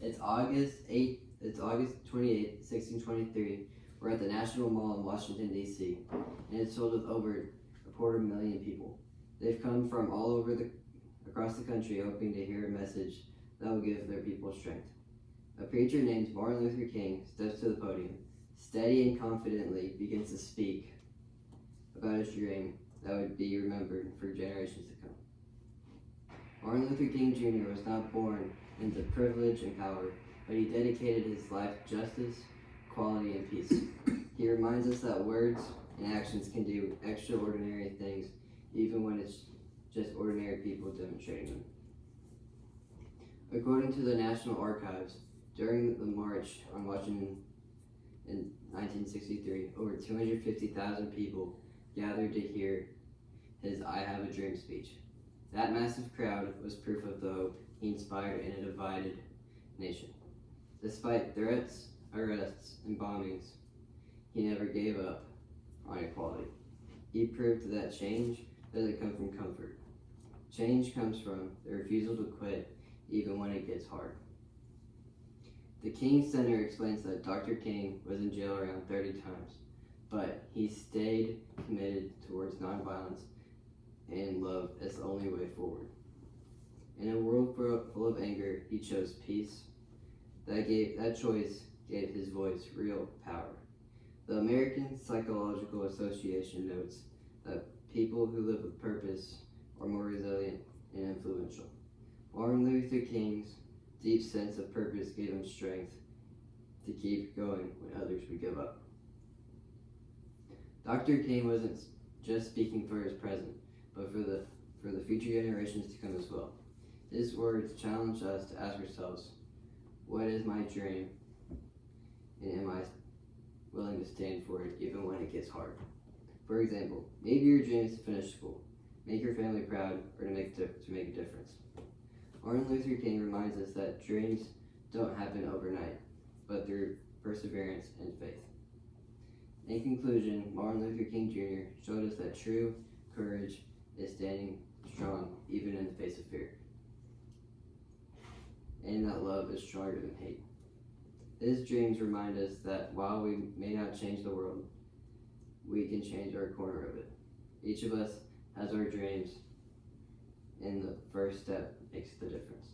It's August 28th, 1623. We're at the National Mall in Washington, D.C., and it's filled with over 250,000 people. They've come from all over across the country hoping to hear a message that will give their people strength. A preacher named Martin Luther King steps to the podium, steady and confidently begins to speak about his dream that would be remembered for generations to come. Martin Luther King Jr. was not born into privilege and power, but he dedicated his life to justice, equality, and peace. He reminds us that words and actions can do extraordinary things, even when it's just ordinary people demonstrating them. According to the National Archives, during the March on Washington in 1963, over 250,000 people gathered to hear his I Have a Dream speech. That massive crowd was proof of the hope he inspired in a divided nation. Despite threats, arrests, and bombings, he never gave up on equality. He proved that change doesn't come from comfort. Change comes from the refusal to quit even when it gets hard. The King Center explains that Dr. King was in jail around 30 times, but he stayed committed towards nonviolence and love as the only way forward. In a world full of anger, he chose peace. That choice gave his voice real power. The American Psychological Association notes that people who live with purpose are more resilient and influential. Martin Luther King's deep sense of purpose gave him strength to keep going when others would give up. Dr. King wasn't just speaking for his present, but for the future generations to come as well. His words challenge us to ask ourselves, what is my dream, and am I willing to stand for it even when it gets hard? For example, maybe your dream is to finish school, make your family proud, or to make a difference. Martin Luther King reminds us that dreams don't happen overnight, but through perseverance and faith. In conclusion, Martin Luther King Jr. showed us that true courage is standing strong even in the face of fear, and that love is stronger than hate. His dreams remind us that while we may not change the world, we can change our corner of it. Each of us has our dreams, and the first step makes the difference.